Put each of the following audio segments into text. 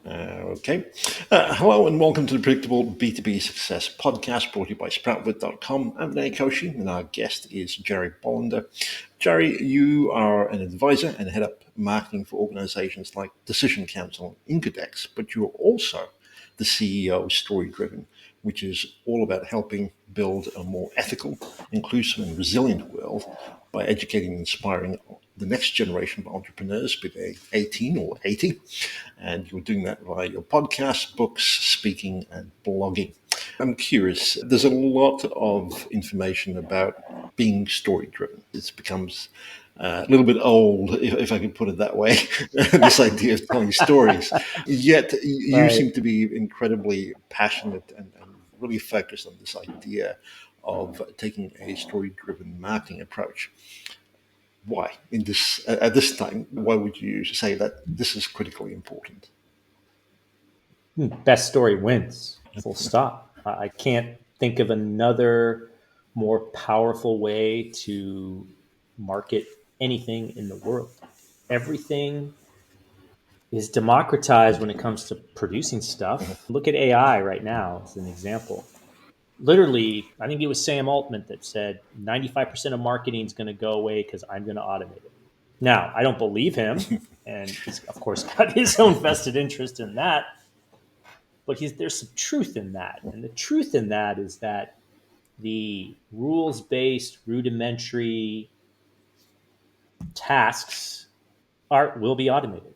Okay. Hello and welcome to the Predictable B2B Success podcast brought to you by Sproutwood.com. I'm Vinay Koshy and our guest is Jarie Bolander. Jarie, you are an advisor and head up marketing for organizations like Decision Council and Incodex, but you're also the CEO of Story Driven, which is all about helping build a more ethical, inclusive, and resilient world by educating and inspiring the next generation of entrepreneurs, be they 18 or 80. And you're doing that via your podcast, books, speaking, and blogging. I'm curious, there's a lot of information about being story driven. It becomes a little bit old, if I can put it that way, this idea of telling stories. Yet you Right. seem to be incredibly passionate and really focused on this idea of taking a story-driven marketing approach. Why, in this at this time, why would you say that this is critically important? Best story wins. Full stop. I can't think of another more powerful way to market anything in the world. Everything is democratized when it comes to producing stuff. Look at AI right now as an example. Literally, I think it was Sam Altman that said 95% of marketing is going to go away because I'm going to automate it. Now, I don't believe him, and he's, of course, got his own vested interest in that. But there's some truth in that. And the truth in that is that the rules based, rudimentary tasks will be automated.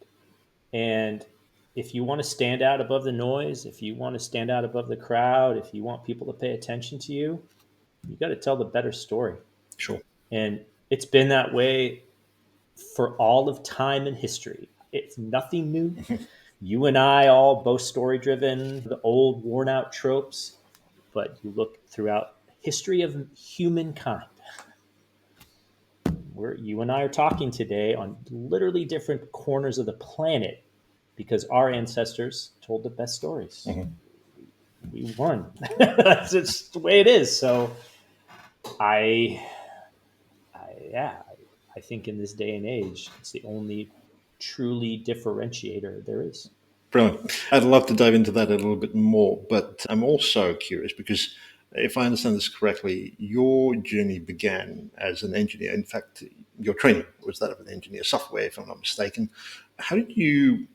And if you want to stand out above the noise, if you want to stand out above the crowd, if you want people to pay attention to you, you got to tell the better story. Sure. And it's been that way for all of time and history. It's nothing new. You and I all both story driven, the old worn out tropes, but you look throughout history of humankind, where you and I are talking today on literally different corners of the planet because our ancestors told the best stories. Mhm. We won. That's just the way it is. So I, I think in this day and age, it's the only truly differentiator there is. Brilliant. I'd love to dive into that a little bit more, but I'm also curious because if I understand this correctly, your journey began as an engineer. In fact, your training was that of an engineer, software, if I'm not mistaken. How did you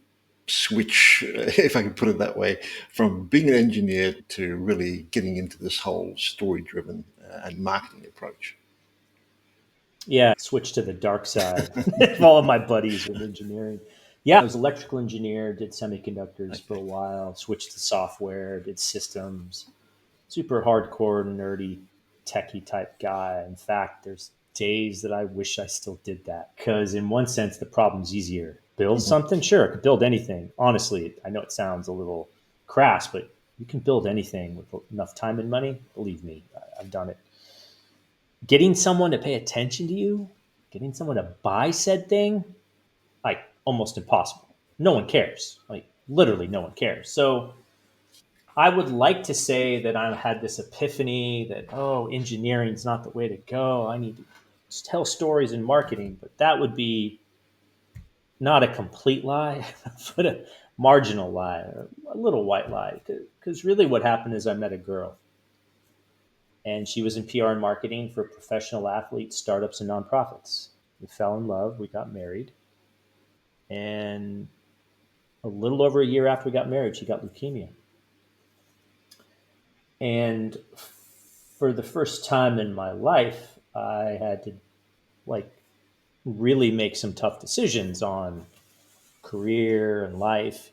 switch, if I can put it that way, from being an engineer to really getting into this whole story driven and marketing approach? Yeah, switch to the dark side. All of my buddies with engineering. Yeah, I was electrical engineer, did semiconductors for a Okay. while, switched to software, did systems, super hardcore, nerdy, techie type guy. In fact, there's days that I wish I still did that because, in one sense, the problem's easier. Build Mhm. something? Sure, I could build anything. Honestly, I know it sounds a little crass, but you can build anything with enough time and money. Believe me, I've done it. Getting someone to pay attention to you, getting someone to buy said thing, like almost impossible. No one cares. Like literally no one cares. So I would like to say that I had this epiphany that, oh, engineering's not the way to go. I need to tell stories in marketing, but that would be not a complete lie, but a marginal lie, a little white lie. Because really what happened is I met a girl and she was in PR and marketing for professional athletes, startups, and nonprofits. We fell in love. We got married. And a little over a year after we got married, she got leukemia. And for the first time in my life, I had to like really make some tough decisions on career and life.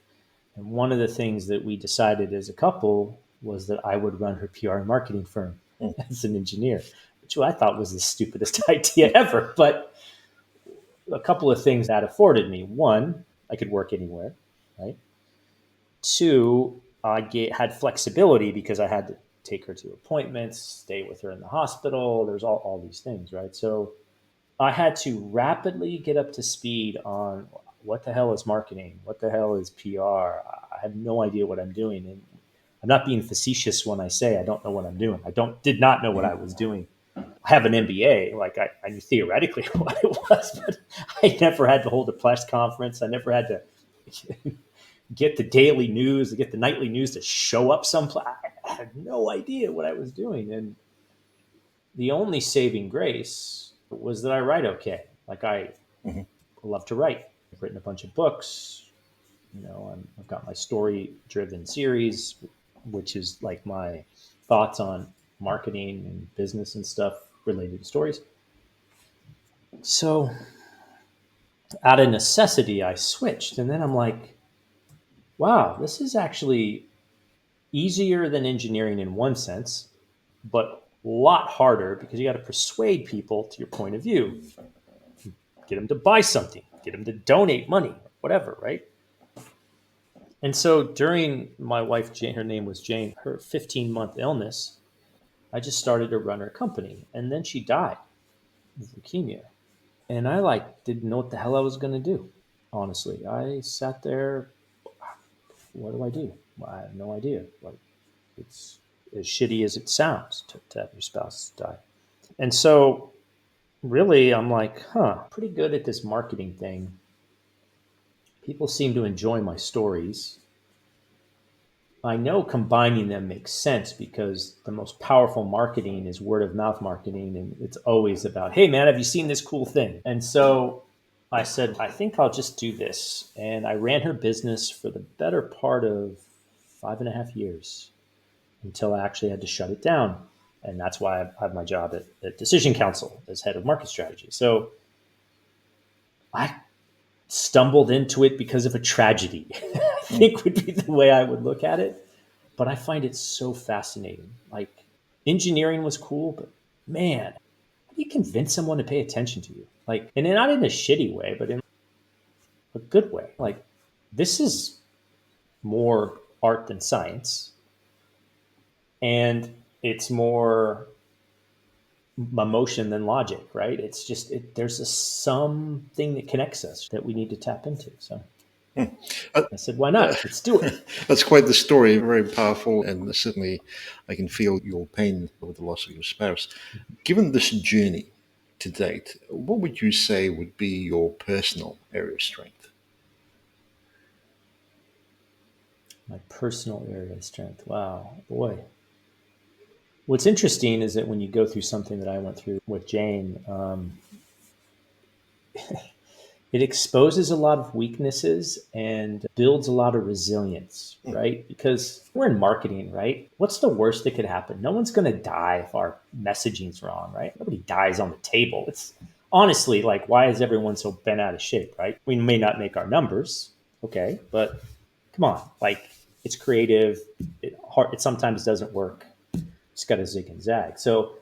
And one of the things that we decided as a couple was that I would run her PR and marketing firm Mm. as an engineer, which I thought was the stupidest idea ever. But a couple of things that afforded me. One, I could work anywhere, right? Two, had flexibility because I had to take her to appointments, stay with her in the hospital. There's all these things, right? So I had to rapidly get up to speed on what the hell is marketing? What the hell is PR? I have no idea what I'm doing. And I'm not being facetious when I say I don't know what I'm doing. Did not know what I was doing. I have an MBA. Like I knew theoretically what it was, but I never had to hold a press conference. I never had to get the daily news, to get the nightly news to show up someplace. I had no idea what I was doing. And the only saving grace was that I write okay. Like I Mhm. love to write. I've written a bunch of books. I've got my story-driven series, which is like my thoughts on marketing and business and stuff related to stories. So, out of necessity, I switched, and then I'm like, wow, this is actually easier than engineering in one sense, but a lot harder because you got to persuade people to your point of view, get them to buy something, get them to donate money, whatever, right? And so during my wife Jane, her name was Jane, her 15-month illness, I just started to run her company, and then she died of leukemia, and I like didn't know what the hell I was going to do. Honestly, I sat there. What do I do? I have no idea. Like it's as shitty as it sounds to have your spouse die. And so really I'm like, pretty good at this marketing thing. People seem to enjoy my stories. I know combining them makes sense because the most powerful marketing is word of mouth marketing. And it's always about, hey, man, have you seen this cool thing? And so I said, I think I'll just do this. And I ran her business for the better part of 5.5 years until I actually had to shut it down. And that's why I have my job at Decision Council as head of market strategy. So I stumbled into it because of a tragedy, I Mm. think would be the way I would look at it. But I find it so fascinating. Like engineering was cool, but man, how do you convince someone to pay attention to you? Like, and not in a shitty way, but in a good way. Like, this is more art than science, and it's more emotion than logic, right? It's just there's a something that connects us that we need to tap into. So Mm. Uh, I said, why not? Let's do it. that's quite the story, very powerful, and certainly I can feel your pain with the loss of your spouse. Given this journey to date, what would you say would be your personal area of strength? My personal area of strength. Wow, boy. What's interesting is that when you go through something that I went through with Jane, it exposes a lot of weaknesses and builds a lot of resilience, Mm. right? Because we're in marketing, right? What's the worst that could happen? No one's going to die if our messaging's wrong, right? Nobody dies on the table. It's honestly like, why is everyone so bent out of shape, right? We may not make our numbers, okay, but come on, like it's creative. It sometimes doesn't work. It's got to zig and zag. So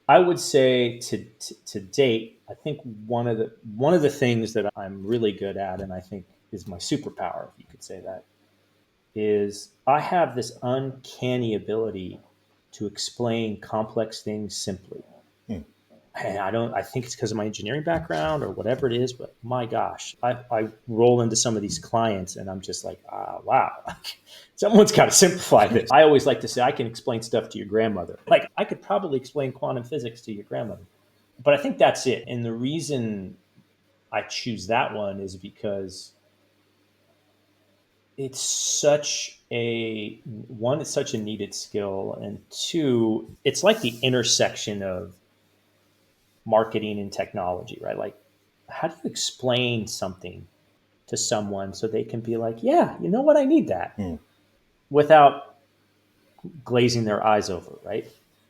I would say to date, I think one of the things that I'm really good at, and I think is my superpower, if you could say that, is I have this uncanny ability to explain complex things simply. Mm. And I think it's because of my engineering background or whatever it is, but my gosh, I roll into some of these clients and I'm just like, wow, someone's got to simplify this. I always like to say I can explain stuff to your grandmother. Like I could probably explain quantum physics to your grandmother, but I think that's it. And the reason I choose that one is because it's such a one, it's such a needed skill, and two, it's like the intersection of marketing and technology, right? Like, how do you explain something to someone so they can be like, yeah, you know what, I need that, Mm. without glazing their eyes over, right?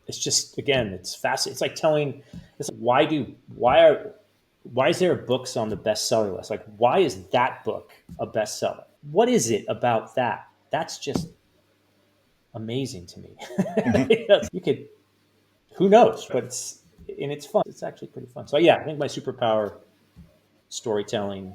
It's just again, it's fascinating. It's like telling, it's like, why is there books on the bestseller list? Like, why is that book a bestseller? What is it about that? That's just amazing to me. Mhm. You could, who knows? But it's fun. It's actually pretty fun. So yeah, I think my superpower, storytelling,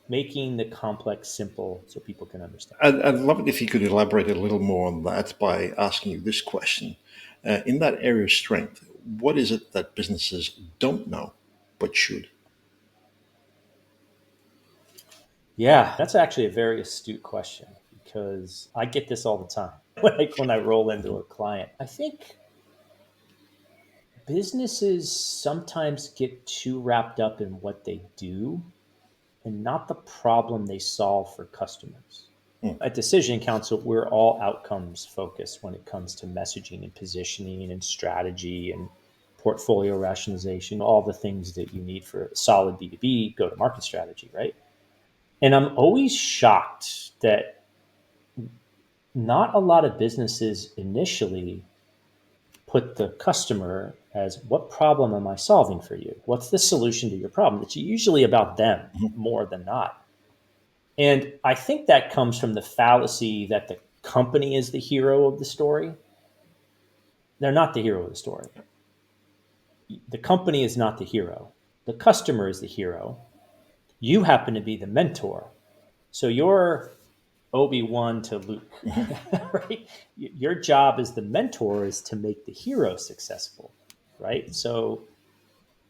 making the complex simple so people can understand. I'd love it if you could elaborate a little more on that by asking you this question. In that area of strength, what is it that businesses don't know but should? Yeah, that's actually a very astute question because I get this all the time. Like when I roll into a client, I think businesses sometimes get too wrapped up in what they do and not the problem they solve for customers. At Decision Council, we're all outcomes focused when it comes to messaging and positioning and strategy and portfolio rationalization, all the things that you need for a solid B2B go to market strategy, right? And I'm always shocked that not a lot of businesses initially put the customer as what problem am I solving for you? What's the solution to your problem? It's usually about them more than not. And I think that comes from the fallacy that the company is the hero of the story. They're not the hero of the story. The company is not the hero. The customer is the hero. You happen to be the mentor. So you're Obi-Wan to Luke, right? Your job as the mentor is to make the hero successful, right? So,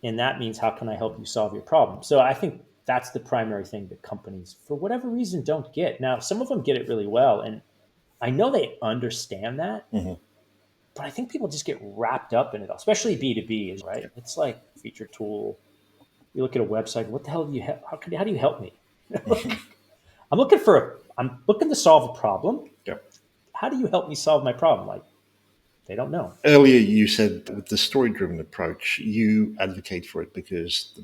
and that means how can I help you solve your problem? So I think that's the primary thing that companies, for whatever reason, don't get. Now, some of them get it really well, and I know they understand that, Mm-hmm. but I think people just get wrapped up in it, especially B2B, right? Yeah. It's like feature tool. You look at a website, what the hell do you how do you help me? I'm looking to solve a problem. Yeah. How do you help me solve my problem? Like, they don't know. Earlier, you said with the story-driven approach, you advocate for it because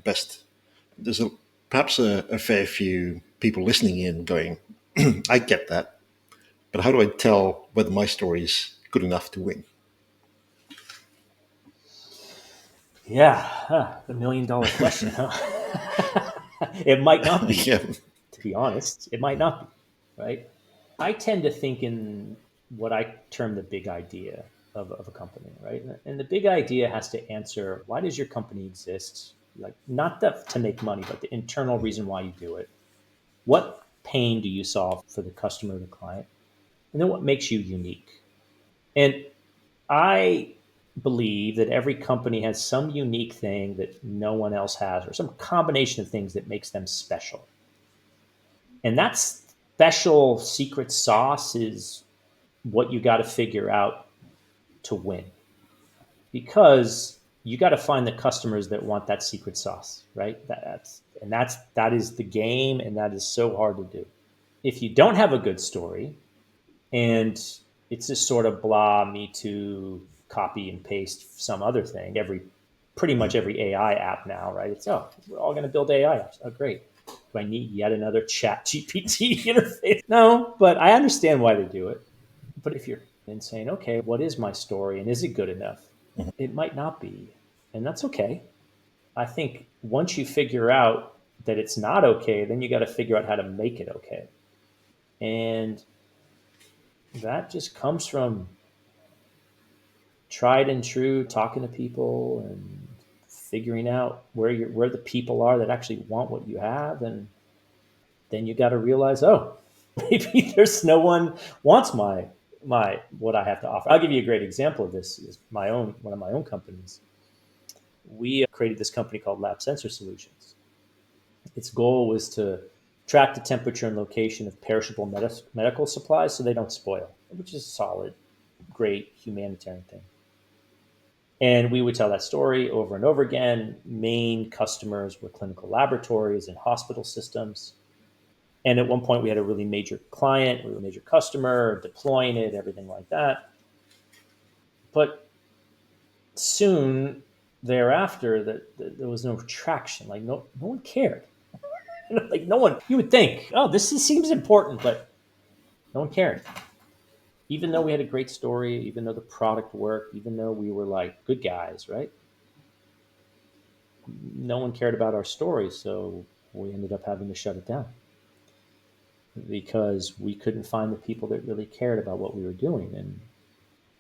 there's perhaps a fair few people listening in going, I get that, but how do I tell whether my story is good enough to win? Yeah, $1 million question, huh? It might not be, Yeah. to be honest. It might not be, right? I tend to think in what I term the big idea of a company, right? And the big idea has to answer why does your company exist? Like, not to make money, but the internal reason why you do it. What pain do you solve for the customer or the client? And then what makes you unique? And I believe that every company has some unique thing that no one else has, or some combination of things that makes them special. And that special secret sauce is what you got to figure out to win, because you got to find the customers that want that secret sauce, right? That is the game, and that is so hard to do. If you don't have a good story, and it's just sort of blah, me too, copy and paste some other thing. Pretty much every AI app now, right? It's we're all going to build AI apps. Oh, great. Do I need yet another Chat GPT interface? No, but I understand why they do it. But if you're in saying, okay, what is my story and is it good enough? It might not be, and that's okay. I think once you figure out that it's not okay, then you got to figure out how to make it okay. And that just comes from tried and true talking to people and figuring out where the people are that actually want what you have, and then you got to realize, oh, maybe there's no one wants my what I have to offer. I'll give you a great example of this. Is one of my own companies. We created this company called Lab Sensor Solutions. Its goal was to track the temperature and location of perishable medical supplies so they don't spoil, which is a solid, great humanitarian thing. And we would tell that story over and over again. Main customers were clinical laboratories and hospital systems. And at one point, we had a really major client, we were a major customer, deploying it, everything like that. But soon thereafter, that there was no traction. Like no one cared. Like no one. You would think, oh, seems important, but no one cared. Even though we had a great story, even though the product worked, even though we were like good guys, right? No one cared about our story, so we ended up having to shut it down because we couldn't find the people that really cared about what we were doing. And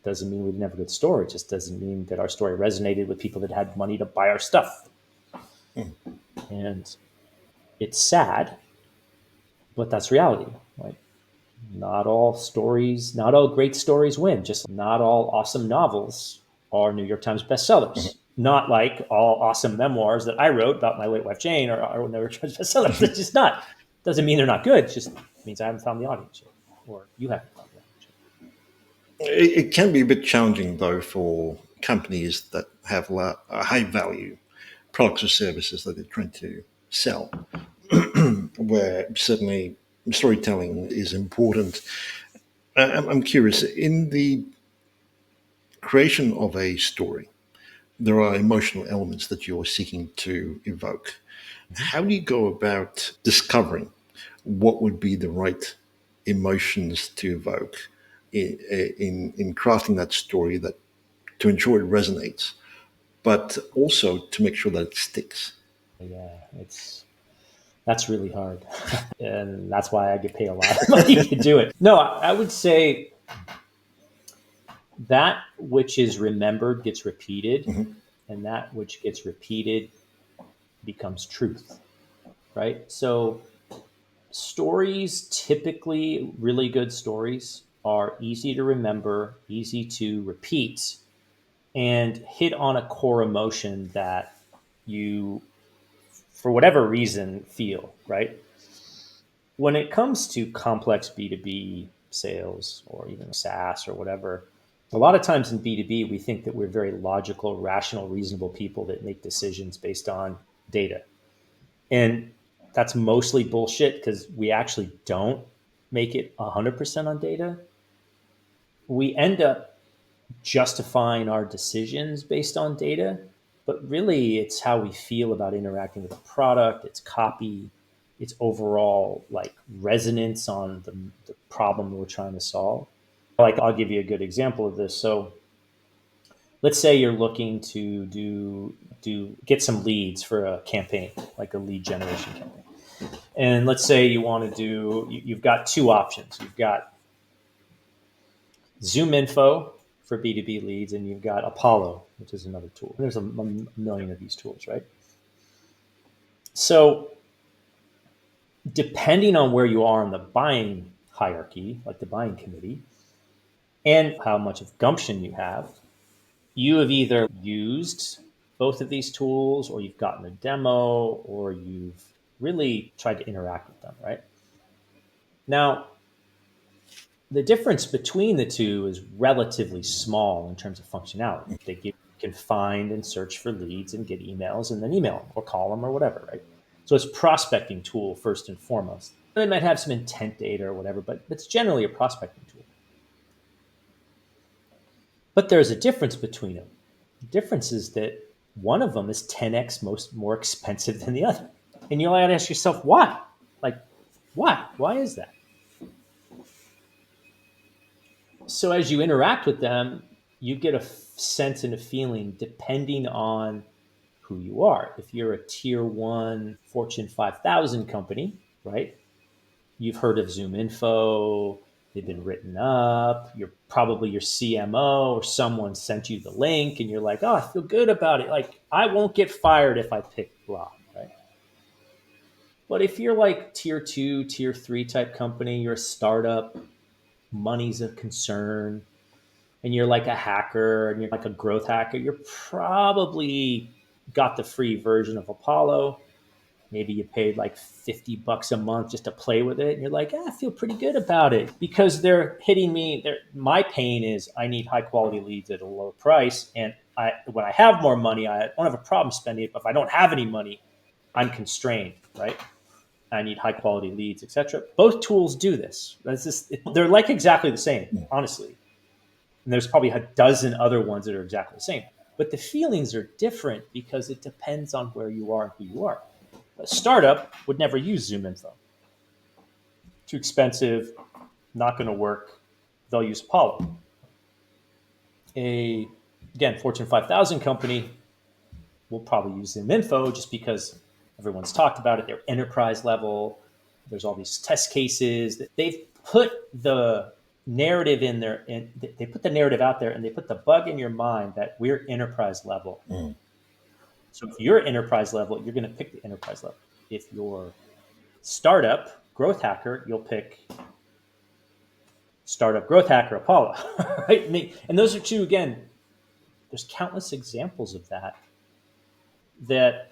doesn't mean we didn't have a good story. It just doesn't mean that our story resonated with people that had money to buy our stuff. And it's sad, but that's reality. Like, not all stories, not all great stories win. Just not all awesome novels are New York Times bestsellers. Not like all awesome memoirs that I wrote about my late wife Jane are New York Times bestsellers. It's just not. Doesn't mean they're not good. It just means I haven't found the audience yet, or you haven't found the audience It can be a bit challenging, though, for companies that have high value products or services that they're trying to sell, where certainly storytelling is important. I'm curious, in the creation of a story, there are emotional elements that you're seeking to evoke. Mhm. How do you go about discovering what would be the right emotions to evoke in crafting that story, that to ensure it resonates, but also to make sure that it sticks? Yeah, that's really hard. And that's why I get paid a lot of money to do it. No, I would say that which is remembered gets repeated, Mhm. and that which gets repeated becomes truth, right? So stories, typically really good stories, are easy to remember, easy to repeat, and hit on a core emotion that you, for whatever reason, feel, right? When it comes to complex B2B sales or even SaaS or whatever, a lot of times in B2B, we think that we're very logical, rational, reasonable people that make decisions based on data. And that's mostly bullshit because we actually don't make it 100% on data. We end up justifying our decisions based on data, but really it's how we feel about interacting with the product, its copy, its overall like resonance on the problem we're trying to solve. Like I'll give you a good example of this. So let's say you're looking to do get some leads for a campaign, like a lead generation campaign. And let's say you want to do, you've got two options. You've got Zoom Info for B2B leads, and you've got Apollo, which is another tool. There's a million of these tools, right? So depending on where you are in the buying hierarchy, like the buying committee, and how much of gumption you have either used both of these tools, or you've gotten a demo, or you've really tried to interact with them, right? Now, the difference between the two is relatively small in terms of functionality. You can find and search for leads and get emails and then email them or call them or whatever, right? So it's a prospecting tool first and foremost. They might have some intent data or whatever, but it's generally a prospecting tool. But there's a difference between them. The difference is that one of them is 10x more expensive than the other. And you'll have to ask yourself, why? Like, why? Why is that? So as you interact with them, you get a sense and a feeling depending on who you are. If you're a tier one Fortune 5,000 company, right? You've heard of Zoom Info, they've been written up, you're probably your CMO or someone sent you the link and you're like, oh, I feel good about it. Like, I won't get fired if I pick blah, right? But if you're like tier two, tier three type company, you're a startup, money's a concern, and you're like a hacker and you're like a growth hacker, you're probably got the free version of Apollo. Maybe you paid like $50 a month just to play with it. And you're like, I feel pretty good about it because they're hitting me. My pain is I need high quality leads at a low price. And when I have more money, I don't have a problem spending it. But if I don't have any money, I'm constrained, right? I need high quality leads, etc. Both tools do this. They're like exactly the same, honestly. And there's probably a dozen other ones that are exactly the same. But the feelings are different because it depends on where you are and who you are. A startup would never use Zoom Info. Too expensive, not going to work. They'll use Apollo. Again, Fortune 5,000 company will probably use Zoom Info just because everyone's talked about it. They're enterprise level. There's all these test cases that they've put the narrative in there, and they put the narrative out there, and they put the bug in your mind that we're enterprise level. Mm. So if you're enterprise level, you're going to pick the enterprise level. If you're startup growth hacker, you'll pick startup growth hacker Apollo, right? And those are two, again, there's countless examples of that. That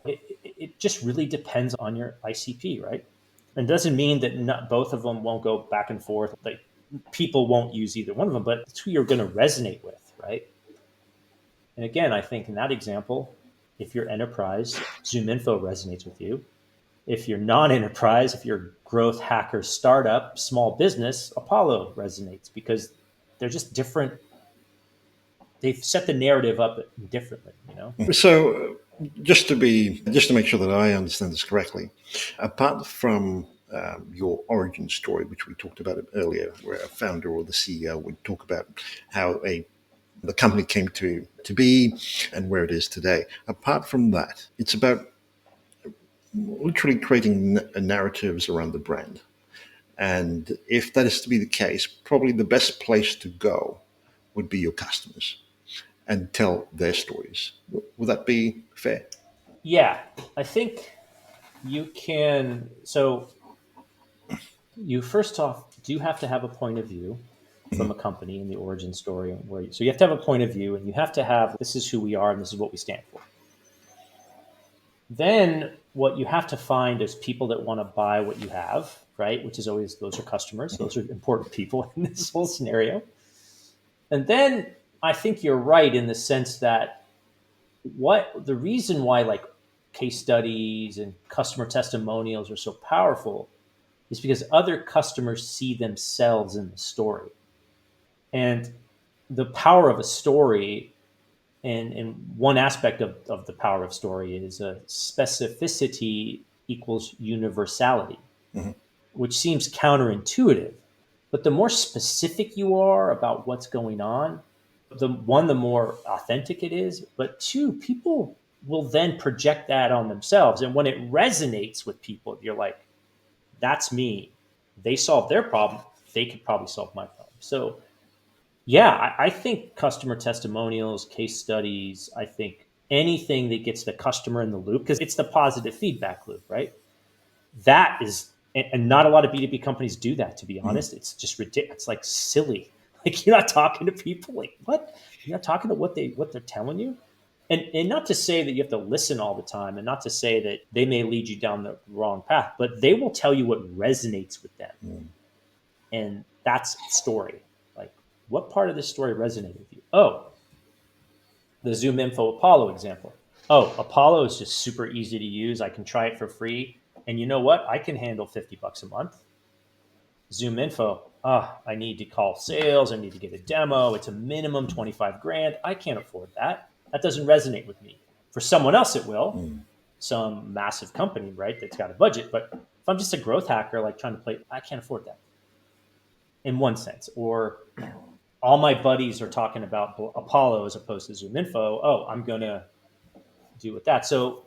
it just really depends on your ICP, right? And doesn't mean that not both of them won't go back and forth. Like people won't use either one of them, but it's who you're going to resonate with, right? And again, I think in that example, if you're enterprise, Zoom Info resonates with you. If you're non-enterprise, if you're growth hacker startup, small business, Apollo resonates because they're just different. They've set the narrative up differently, you know? So, just to make sure that I understand this correctly, apart from your origin story, which we talked about earlier, where a founder or the CEO would talk about how a the company came to be and where it is today. Apart from that, it's about literally creating narratives around the brand. And if that is to be the case, probably the best place to go would be your customers and tell their stories. Would that be fair? Yeah, I think you can. So you first off do have to have a point of view from a company in the origin story so you have to have a point of view and you have to have this is who we are and this is what we stand for. Then what you have to find is people that want to buy what you have, right? Which is always those are customers. Those are important people in this whole scenario. And then I think you're right in the sense that what the reason why like case studies and customer testimonials are so powerful is because other customers see themselves in the story. And the power of a story, and one aspect of the power of story is a specificity equals universality, Mm-hmm. which seems counterintuitive. But the more specific you are about what's going on, the more authentic it is. But two, people will then project that on themselves. And when it resonates with people, you're like, that's me. They solved their problem. They could probably solve my problem. So yeah, I think customer testimonials, case studies, I think anything that gets the customer in the loop, because it's the positive feedback loop, right? That is, and not a lot of B2B companies do that, to be Mm-hmm. honest. It's just ridiculous. It's like silly. Like you're not talking to people. Like what? You're not talking to what they're telling you. And not to say that you have to listen all the time, and not to say that they may lead you down the wrong path, but they will tell you what resonates with them. And that's the story. Like, what part of this story resonated with you? Oh, the Zoom Info Apollo example. Oh, Apollo is just super easy to use. I can try it for free. And you know what? I can handle $50 a month. Zoom Info. I need to call sales. I need to get a demo. It's a minimum 25 grand. I can't afford that. That doesn't resonate with me. For someone else, it will. Mm-hmm. Some massive company, right? That's got a budget. But if I'm just a growth hacker, like trying to play, I can't afford that in one sense. Or all my buddies are talking about Apollo as opposed to Zoom Info. Oh, I'm going to do with that. So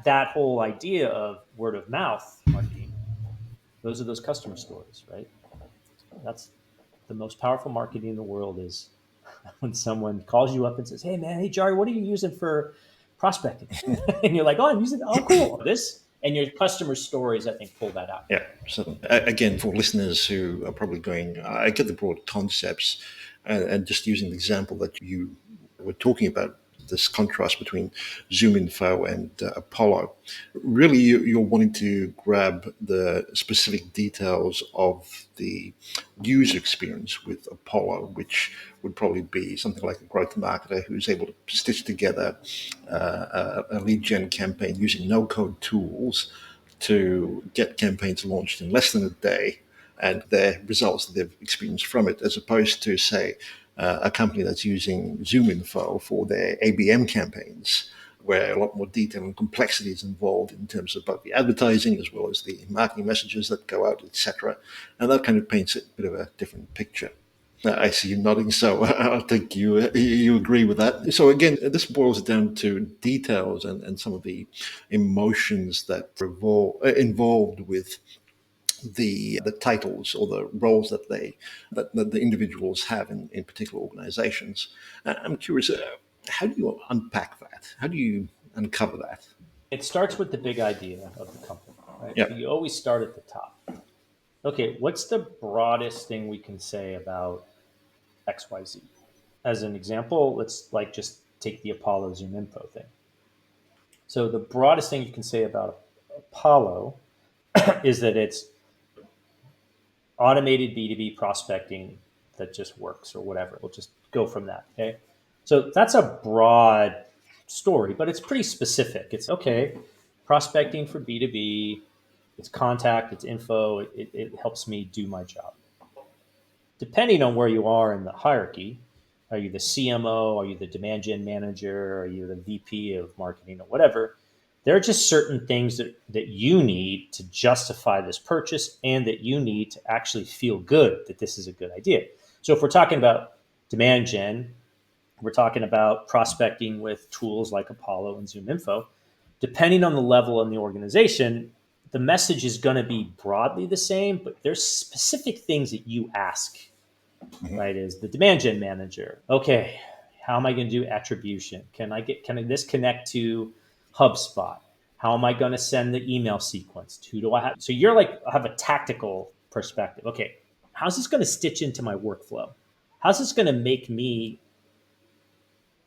that whole idea of word of mouth marketing, those are those customer stories, right? That's the most powerful marketing in the world is when someone calls you up and says, "Hey man, hey Jarie, what are you using for prospecting?" And you're like, "Oh, I'm using oh cool this." And your customer stories, I think, pull that out. Yeah. So again, for listeners who are probably going, I get the broad concepts, and just using the example that you were talking about, this contrast between Zoom Info and Apollo, really you're wanting to grab the specific details of the user experience with Apollo, which would probably be something like a growth marketer who's able to stitch together a lead gen campaign using no code tools to get campaigns launched in less than a day and their results that they've experienced from it, as opposed to, say, a company that's using Zoom Info for their ABM campaigns, where a lot more detail and complexity is involved in terms of both the advertising as well as the marketing messages that go out, etc. And that kind of paints a bit of a different picture. I see you nodding, so I think you agree with that. So again, this boils down to details and some of the emotions that involved with the titles or the roles that the individuals have in particular organizations. I'm curious, how do you unpack that? How do you uncover that? It starts with the big idea of the company, right? Yeah. So you always start at the top. Okay, what's the broadest thing we can say about XYZ? As an example, let's like just take the Apollo Zoom Info thing. So the broadest thing you can say about Apollo is that it's automated B2B prospecting that just works or whatever. We'll just go from that. Okay. So that's a broad story, but it's pretty specific. It's okay, prospecting for B2B. It's contact, it's info. It helps me do my job. Depending on where you are in the hierarchy, are you the CMO? Are you the demand gen manager? Are you the VP of marketing or whatever? There are just certain things that you need to justify this purchase and that you need to actually feel good that this is a good idea. So if we're talking about demand gen, we're talking about prospecting with tools like Apollo and Zoom Info. Depending on the level in the organization, the message is going to be broadly the same, but there's specific things that you ask, Mhm. right? Is the demand gen manager, okay, how am I going to do attribution? Can this connect to HubSpot? How am I going to send the email sequence? Who do I have? So you're like, I have a tactical perspective. Okay, how's this going to stitch into my workflow? How's this going to make me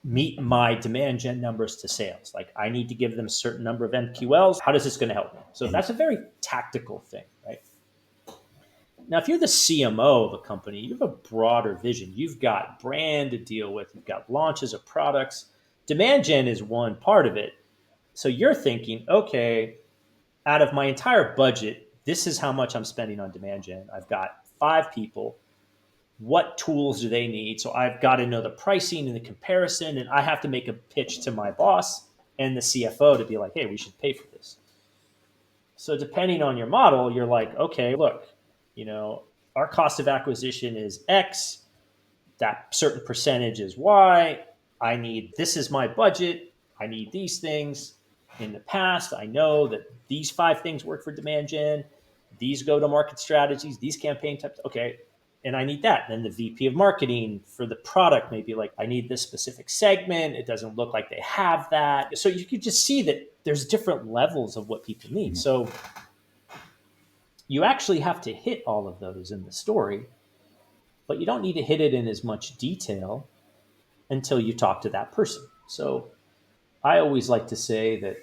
meet my demand gen numbers to sales? Like I need to give them a certain number of MQLs. How does this going to help me? So Mhm. that's a very tactical thing, right? Now, if you're the CMO of a company, you have a broader vision. You've got brand to deal with. You've got launches of products. Demand gen is one part of it. So you're thinking, okay, out of my entire budget, this is how much I'm spending on demand gen. I've got 5 people. What tools do they need? So I've got to know the pricing and the comparison, and I have to make a pitch to my boss and the CFO to be like, hey, we should pay for this. So depending on your model, you're like, okay, look, our cost of acquisition is X, that certain percentage is Y. I need, this is my budget. I need these things. In the past, I know that these 5 things work for demand gen. These go to market strategies, these campaign types. Okay. And I need that. Then the VP of marketing for the product maybe like, I need this specific segment. It doesn't look like they have that. So you could just see that there's different levels of what people need. Mhm. So you actually have to hit all of those in the story, but you don't need to hit it in as much detail until you talk to that person. So I always like to say that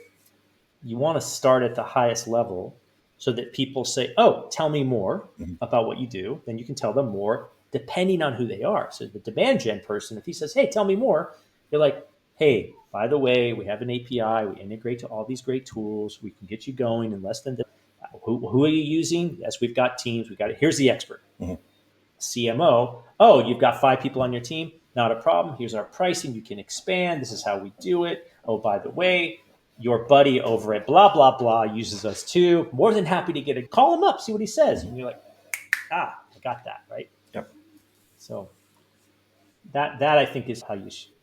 you want to start at the highest level so that people say, oh, tell me more Mhm. about what you do. Then you can tell them more depending on who they are. So the demand gen person, if he says, hey, tell me more, you're like, hey, by the way, we have an API. We integrate to all these great tools. We can get you going in less than who are you using? Yes, we've got teams. We've got it. Here's the expert. Mhm. CMO. Oh, you've got 5 people on your team. Not a problem. Here's our pricing. You can expand. This is how we do it. Oh, by the way, your buddy over at blah, blah, blah uses us too. More than happy to get it. Call him up, see what he says. Mhm. And you're like, I got that, right? Yep. So that I think is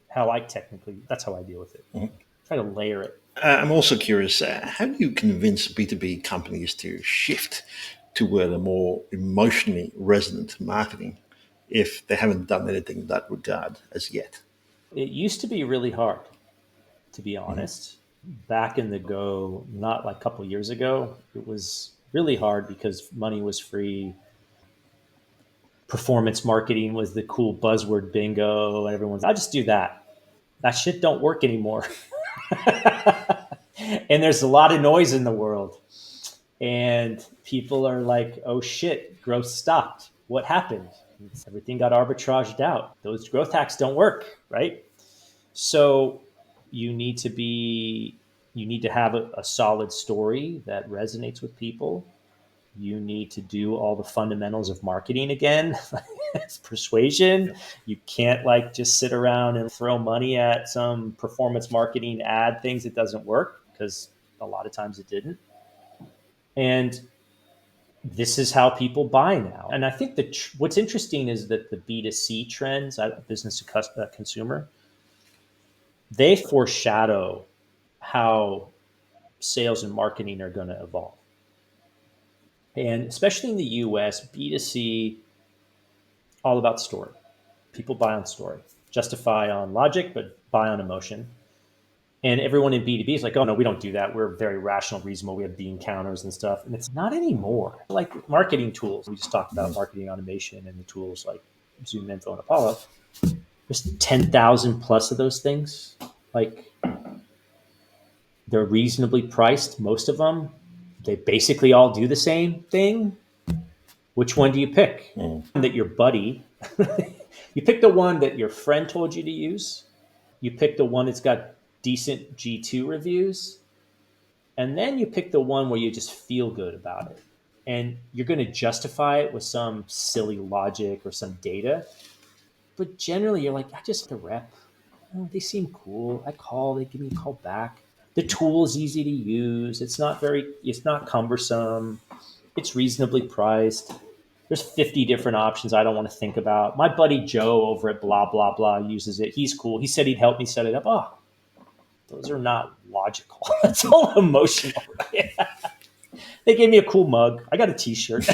how I technically, that's how I deal with it. Mhm. Try to layer it. I'm also curious, how do you convince B2B companies to shift toward a more emotionally resonant marketing if they haven't done anything in that regard as yet? It used to be really hard, to be Mhm. honest. Back in the go, not like a couple years ago, it was really hard because money was free. Performance marketing was the cool buzzword bingo. Everyone's, I'll just do that. That shit don't work anymore. And there's a lot of noise in the world. And people are like, oh shit, growth stopped. What happened? Everything got arbitraged out. Those growth hacks don't work, right? So you need to be, you need to have a solid story that resonates with people. You need to do all the fundamentals of marketing again. It's persuasion. Yep. You can't like just sit around and throw money at some performance marketing ad things. It doesn't work because a lot of times it didn't. And this is how people buy now. And I think that what's interesting is that the B2C trends, business to consumer, they foreshadow how sales and marketing are going to evolve. And especially in the US, B2C, all about story. People buy on story, justify on logic, but buy on emotion. And everyone in B2B is like, oh, no, we don't do that. We're very rational, reasonable. We have bean counters and stuff. And it's not anymore. Like marketing tools, we just talked about Mhm. marketing automation and the tools like Zoom Info and Apollo. There's 10,000 plus of those things. Like they're reasonably priced, most of them. They basically all do the same thing. Which one do you pick? Mhm. That your buddy, you pick the one that your friend told you to use. You pick the one that's got decent G2 reviews, And then you pick the one where you just feel good about it. And you're going to justify it with some silly logic or some data. But generally, you're like, I just the rep. Oh, they seem cool. I call, they give me a call back. The tool is easy to use. It's not cumbersome. It's reasonably priced. There's 50 different options I don't want to think about. My buddy Joe over at blah, blah, blah uses it. He's cool. He said he'd help me set it up. Oh, those are not logical. It's all emotional. Right? They gave me a cool mug. I got a t-shirt.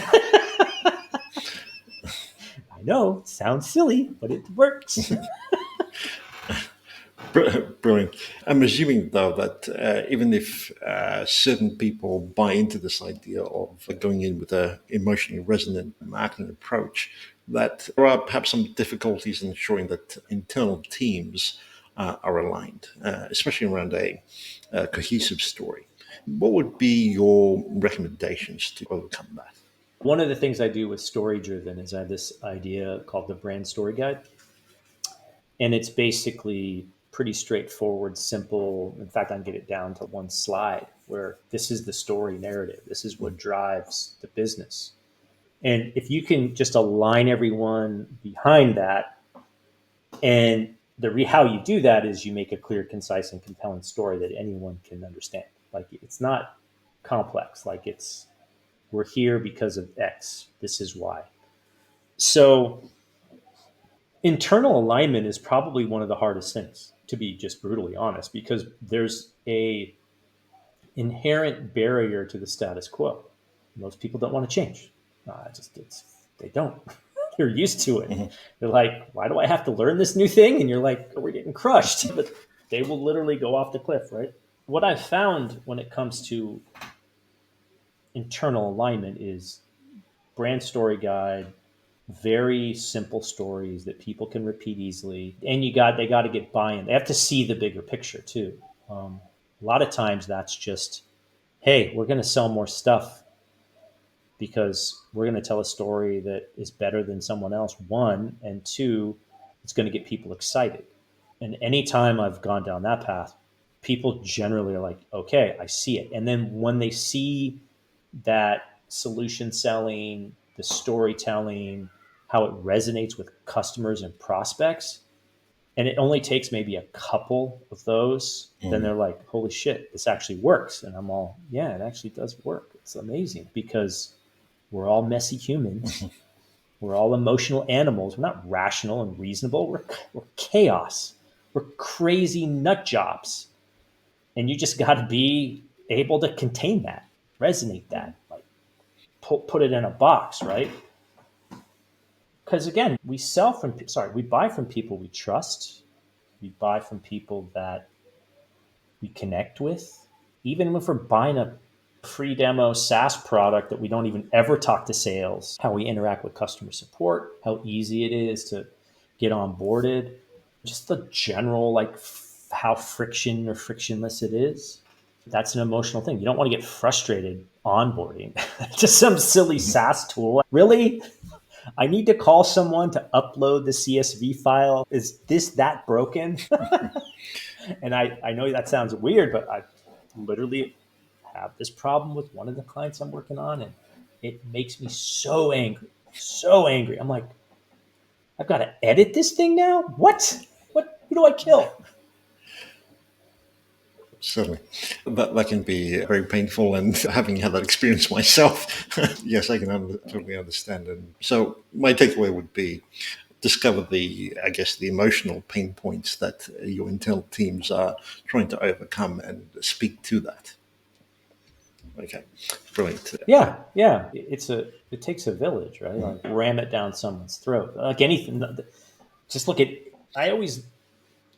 I know, it sounds silly, but it works. Brilliant. I'm assuming, though, that even if certain people buy into this idea of going in with an emotionally resonant marketing approach, that there are perhaps some difficulties in ensuring that internal teams are aligned, especially around a cohesive story. What would be your recommendations to overcome that? One of the things I do with story driven is I have this idea called the brand story guide. And it's basically pretty straightforward, simple. In fact, I can get it down to one slide where this is the story narrative. This is what drives the business. And if you can just align everyone behind that, and how you do that is you make a clear, concise, and compelling story that anyone can understand. Like it's not complex. Like it's we're here because of X. This is why. So internal alignment is probably one of the hardest things, to be just brutally honest, because there's a inherent barrier to the status quo. Most people don't want to change. They don't. They're used to it. Mhm. They're like, why do I have to learn this new thing? And you're like, we're getting crushed. But they will literally go off the cliff, right? What I've found when it comes to internal alignment is brand story guide, very simple stories that people can repeat easily, and they got to get buy-in. They have to see the bigger picture too. A lot of times that's just, hey, we're going to sell more stuff because we're going to tell a story that is better than someone else, one, and two, it's going to get people excited. And anytime I've gone down that path, people generally are like, okay, I see it. And then when they see that solution selling, the storytelling, how it resonates with customers and prospects, and it only takes maybe a couple of those, then they're like, holy shit, this actually works. And I'm all, yeah, it actually does work. It's amazing because we're all messy humans. We're all emotional animals. We're not rational and reasonable. We're chaos. We're crazy nut jobs. And you just got to be able to contain that, resonate that, like put it in a box, right? Because again, we buy from people we trust. We buy from people that we connect with. Even if we're buying a free demo SaaS product that we don't even ever talk to sales, how we interact with customer support, how easy it is to get onboarded, just the general how friction or frictionless it is. That's an emotional thing. You don't want to get frustrated onboarding just some silly SaaS tool. Really? I need to call someone to upload the CSV file. Is this that broken? And I know that sounds weird, but I literally have this problem with one of the clients I'm working on, and it makes me so angry, so angry. I'm like, I've got to edit this thing now. What? Who do I kill? Certainly. That can be very painful. And having had that experience myself, yes, I can totally understand. And so my takeaway would be discover I guess, the emotional pain points that your internal teams are trying to overcome and speak to that. Okay, brilliant. Yeah. It takes a village, right? Like ram it down someone's throat. Like anything. Just look at. I always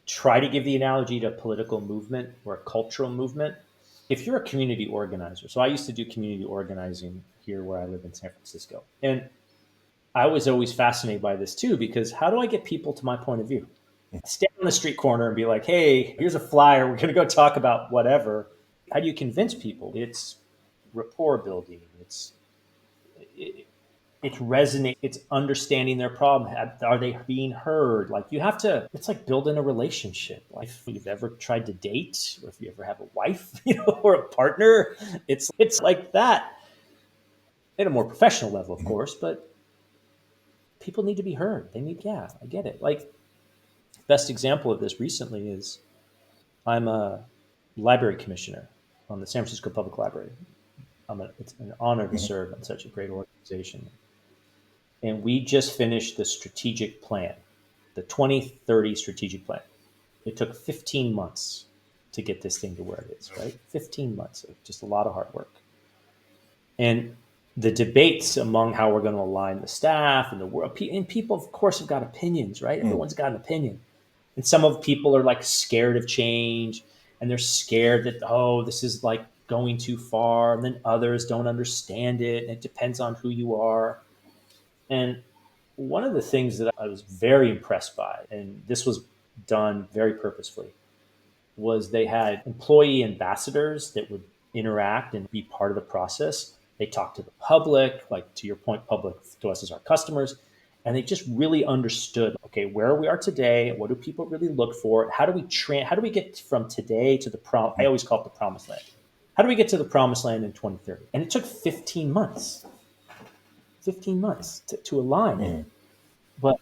try to give the analogy to a political movement or a cultural movement. If you're a community organizer, so I used to do community organizing here where I live in San Francisco, and I was always fascinated by this too because how do I get people to my point of view? Stand on the street corner and be like, "Hey, here's a flyer. We're going to go talk about whatever." How do you convince people? It's rapport building. It's It's resonating, it's understanding their problem. Are they being heard? Like you have to, it's like building a relationship. Like if you've ever tried to date, or if you ever have a wife, or a partner, it's like that at a more professional level, of course, but people need to be heard. They need, yeah, I get it. Like, best example of this recently is I'm a library commissioner on the San Francisco Public Library. It's an honor to Mhm. serve on such a great organization. And we just finished the strategic plan, the 2030 strategic plan. It took 15 months to get this thing to where it is, right? 15 months of just a lot of hard work. And the debates among how we're going to align the staff and the world, and people, of course, have got opinions, right? Mm. Everyone's got an opinion. And some of people are like scared of change, and they're scared that, oh, this is like going too far. And then others don't understand it. And it depends on who you are. And one of the things that I was very impressed by, and this was done very purposefully, was they had employee ambassadors that would interact and be part of the process. They talked to the public, like to your point, public to us as our customers, and they just really understood, okay, where we are today, what do people really look for, how do we how do we get from today to the I always call it the promised land. How do we get to the promised land in 2030? And it took 15 months, 15 months to align. Mm. But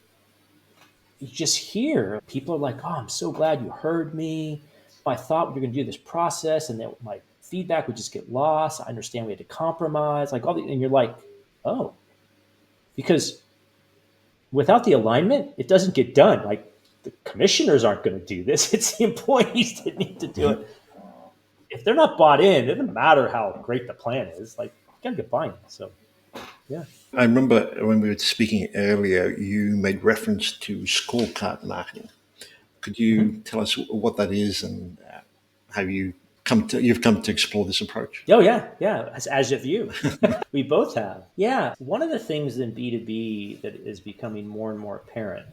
you just hear people are like, "Oh, I'm so glad you heard me. I thought we were going to do this process, and that my feedback would just get lost. I understand we had to compromise, like all the," and you're like, "Oh," because without the alignment, it doesn't get done. Like the commissioners aren't going to do this; it's the employees that need to do Mhm. it. If they're not bought in, it doesn't matter how great the plan is. Like you got to get buy-in. So yeah. I remember when we were speaking earlier, you made reference to scorecard marketing. Could Mm-hmm. you tell us what that is and how you've come to explore this approach? Oh yeah, yeah. As if you. We both have. Yeah. One of the things in B2B that is becoming more and more apparent,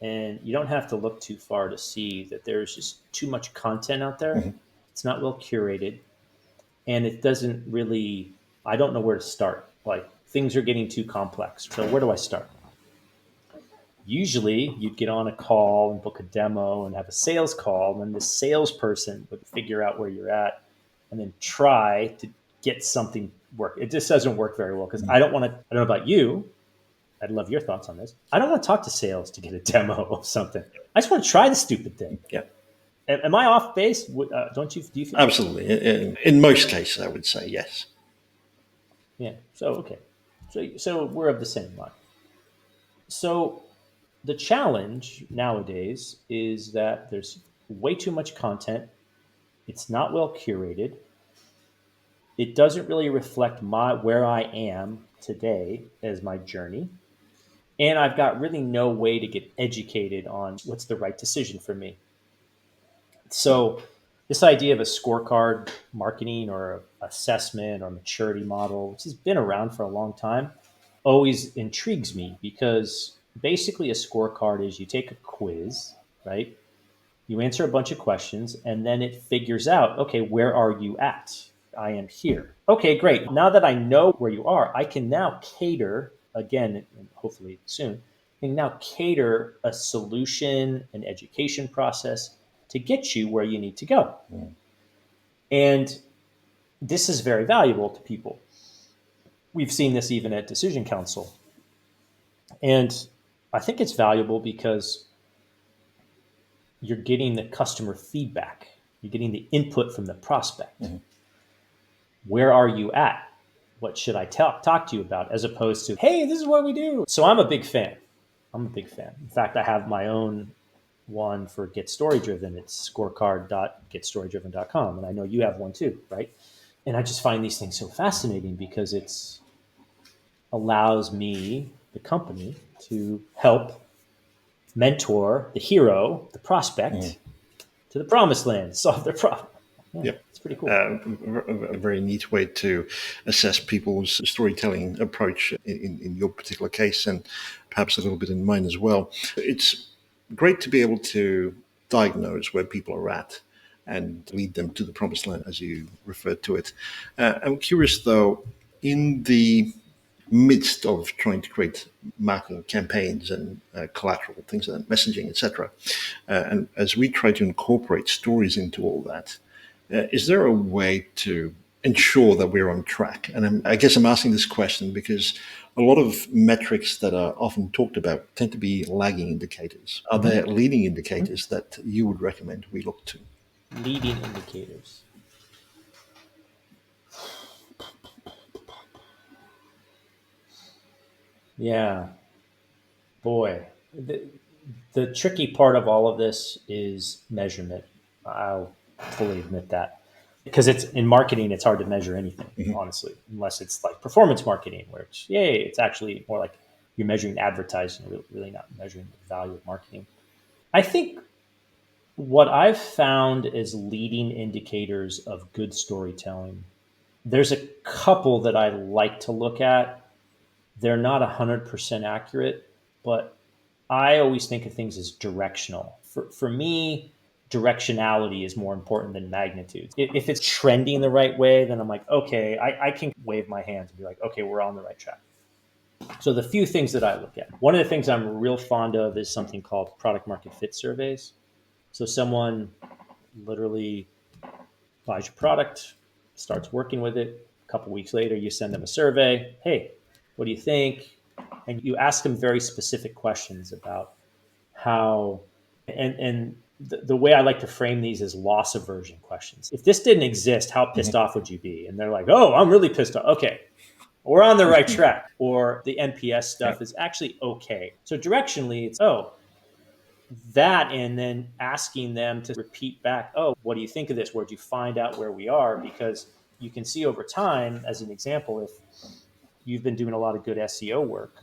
and you don't have to look too far to see that there's just too much content out there. Mhm. It's not well curated, and it doesn't really, I don't know where to start. Like things are getting too complex. So where do I start? Usually you'd get on a call and book a demo and have a sales call, and then the salesperson would figure out where you're at and then try to get something work. It just doesn't work very well because I don't want to. I don't know about you. I'd love your thoughts on this. I don't want to talk to sales to get a demo of something. I just want to try the stupid thing. Yeah, Am I off base? Don't you? Do you feel? absolutely. In most cases, I would say yes. Yeah. So okay. So we're of the same mind. So the challenge nowadays is that there's way too much content. It's not well curated. It doesn't really reflect my where I am today as my journey. And I've got really no way to get educated on what's the right decision for me. So this idea of a scorecard marketing or assessment or maturity model, which has been around for a long time, always intrigues me because basically a scorecard is you take a quiz, right? You answer a bunch of questions and then it figures out, okay, where are you at? I am here. Okay, great. Now that I know where you are, I can now cater again, and hopefully soon, can now cater a solution, an education process to get you where you need to go. And this is very valuable to people. We've seen this even at Decision Council. And I think it's valuable because you're getting the customer feedback, you're getting the input from the prospect. Mhm. Where are you at? What should I talk to you about? As opposed to, hey, this is what we do. So I'm a big fan. I'm a big fan. In fact, I have my own one for Get Story Driven. It's scorecard.getstorydriven.com. And I know you have one too, right? And I just find these things so fascinating because it's allows me, the company, to help mentor the hero, the Mhm. prospect, to the promised land, solve their problem. Yeah, Yeah. it's pretty cool. A very neat way to assess people's storytelling approach in your particular case, and perhaps a little bit in mine as well. It's great to be able to diagnose where people are at and lead them to the promised land, as you referred to it. I'm curious, though, in the midst of trying to create marketing campaigns and collateral things like that, messaging, etc. And as we try to incorporate stories into all that, is there a way to ensure that we're on track? And I guess I'm asking this question because a lot of metrics that are often talked about tend to be lagging indicators. Are there leading indicators that you would recommend we look to? Leading indicators. Yeah, boy. The tricky part of all of this is measurement. I'll fully admit that. Because it's in marketing, it's hard to measure anything, honestly, unless it's like performance marketing, where it's, yay, it's actually more like you're measuring advertising, really not measuring the value of marketing. I think what I've found is leading indicators of good storytelling. There's a couple that I like to look at. They're not 100% accurate, but I always think of things as directional. For me, directionality is more important than magnitude. If it's trending the right way, then I'm like, okay, I can wave my hands and be like, okay, we're on the right track. So the few things that I look at, one of the things I'm real fond of is something called product market fit surveys. So someone literally buys your product, starts working with it. A couple weeks later, you send them a survey. Hey, what do you think? And you ask them very specific questions about how, and the way I like to frame these is loss aversion questions. If this didn't exist, how pissed off would you be? And they're like, oh, I'm really pissed off. Okay, we're on the right track. Or the NPS Yeah. stuff is actually okay. So directionally, it's, oh, that, and then asking them to repeat back, oh, what do you think of this? Where'd you find out where we are? Because you can see over time, as an example, if you've been doing a lot of good SEO work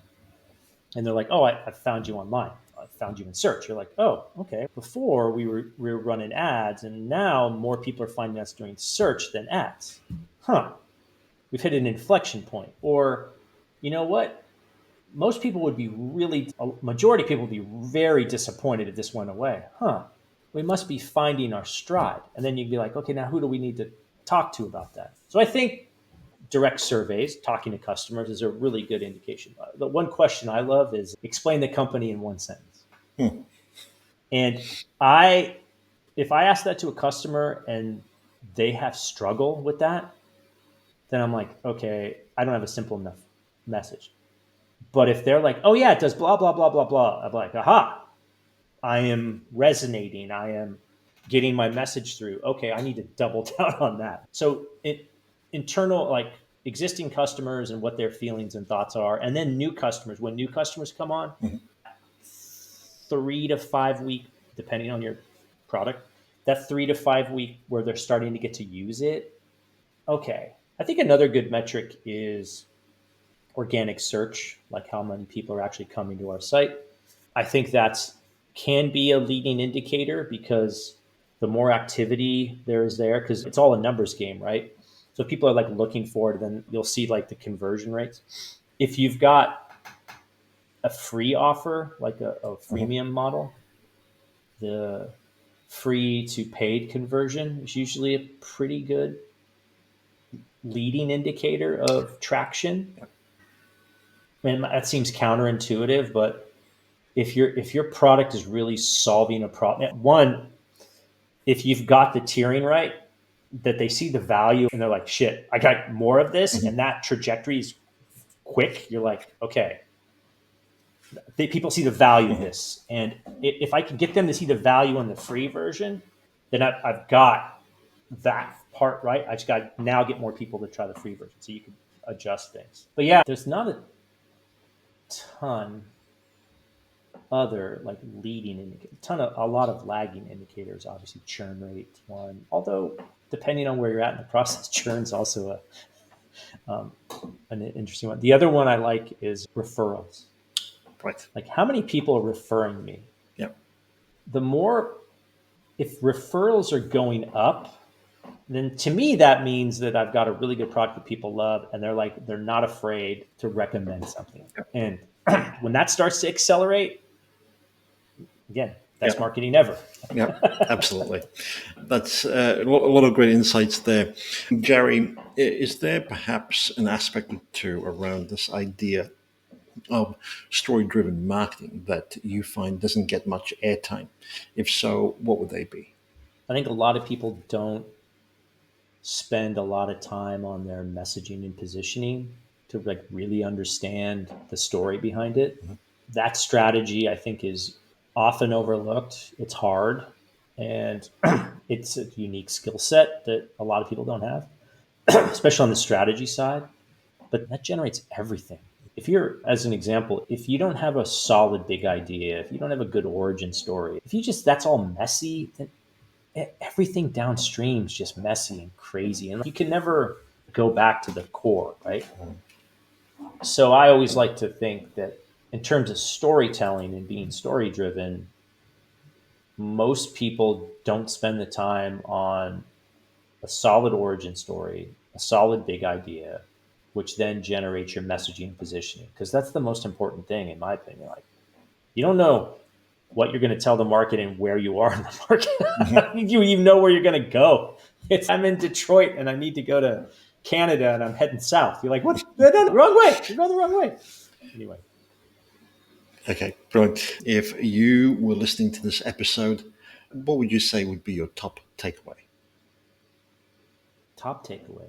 and they're like, oh, I found you online. I found you in search. You're like, oh, okay. Before we were running ads, and now more people are finding us doing search than ads. Huh. We've hit an inflection point. Or, you know what? Most people would be a majority of people would be very disappointed if this went away. Huh. We must be finding our stride. And then you'd be like, okay, now who do we need to talk to about that? So I think direct surveys, talking to customers, is a really good indication. The one question I love is explain the company in one sentence. And if I ask that to a customer and they have struggle with that, then I'm like, okay, I don't have a simple enough message. But if they're like, oh yeah, it does blah, blah, blah, blah, blah, I'm like, aha, I am resonating. I am getting my message through. Okay, I need to double down on that. So internal, like existing customers and what their feelings and thoughts are, and then new customers. When new customers come on, 3 to 5 week, depending on your product, that 3 to 5 week where they're starting to get to use it. Okay. I think another good metric is organic search, like how many people are actually coming to our site. I think that's can be a leading indicator because the more activity there is there, because it's all a numbers game, right? So if people are like looking for it, then you'll see like the conversion rates. If you've got a free offer, like a freemium model, the free to paid conversion is usually a pretty good leading indicator of traction. And that seems counterintuitive, but if your product is really solving a problem, one, if you've got the tiering right, that they see the value and they're like, shit, I got more of this, and that trajectory is quick. You're like, okay, people see the value of this, and if I can get them to see the value in the free version, then I've got that part right. I just got to now get more people to try the free version, so you can adjust things. But yeah, there's not a ton other like leading indicators, a lot of lagging indicators. Obviously, churn rate one. Although depending on where you're at in the process, churn's also an interesting one. The other one I like is referrals. Right. Like how many people are referring me? Yeah. The more, if referrals are going up, then to me that means that I've got a really good product that people love, and they're not afraid to recommend something. And when that starts to accelerate, again, Best Yeah. marketing ever. Yeah, absolutely. That's a lot of great insights there. Jarie, is there perhaps an aspect or two around this idea of story driven marketing that you find doesn't get much airtime? If so, what would they be? I think a lot of people don't spend a lot of time on their messaging and positioning to like really understand the story behind it. That strategy I think is often overlooked. It's hard and it's a unique skill set that a lot of people don't have, especially on the strategy side, but that generates everything. If you're, as an example, if you don't have a solid big idea, if you don't have a good origin story, if you just, that's all messy, then everything downstream is just messy and crazy. And you can never go back to the core, right? So I always like to think that in terms of storytelling and being story driven, most people don't spend the time on a solid origin story, a solid big idea, which then generates your messaging and positioning. Because that's the most important thing, in my opinion. Like, you don't know what you're going to tell the market and where you are in the market. You even know where you're going to go. I'm in Detroit and I need to go to Canada and I'm heading south. You're like, what? No, wrong way. You're going the wrong way. Anyway, Okay, brilliant. If you were listening to this episode, what would you say would be your top takeaway? top takeaway: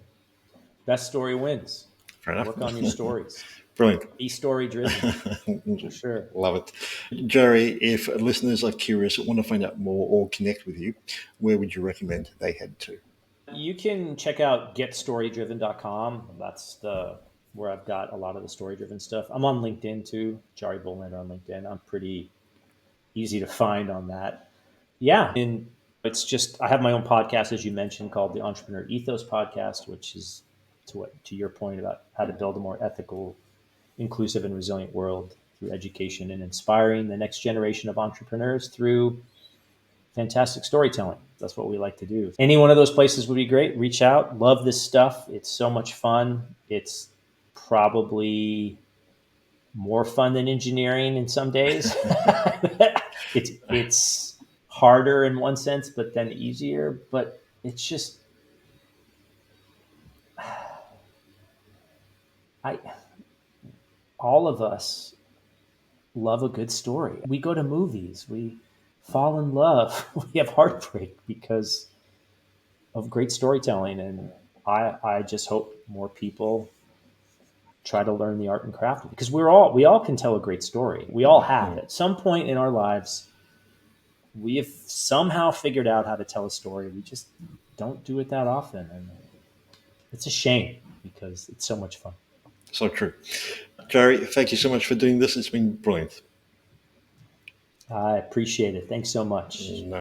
best story wins. Fair enough. Work on your stories. Brilliant. Be story driven for sure. Love it. Jerry, if listeners are curious, want to find out more or connect with you, where would you recommend they head to? You can check out getstorydriven.com. That's the where I've got a lot of the story driven stuff. I'm on LinkedIn too, Jarie Bolander on LinkedIn. I'm pretty easy to find on that. Yeah, and it's just I have my own podcast, as you mentioned, called the Entrepreneur Ethos Podcast, which is to your point about how to build a more ethical, inclusive, and resilient world through education and inspiring the next generation of entrepreneurs through fantastic storytelling. That's what we like to do. Any one of those places would be great. Reach out. Love this stuff. It's so much fun. It's probably more fun than engineering in some days. It's harder in one sense, but then easier. But it's just I all of us love a good story. We go to movies. We fall in love. We have heartbreak because of great storytelling. And I just hope more people try to learn the art and craft because we all can tell a great story. We all have at some point in our lives. We have somehow figured out how to tell a story. We just don't do it that often, and it's a shame because it's so much fun. So true. Jerry, thank you so much for doing this. It's been brilliant. I appreciate it. Thanks so much.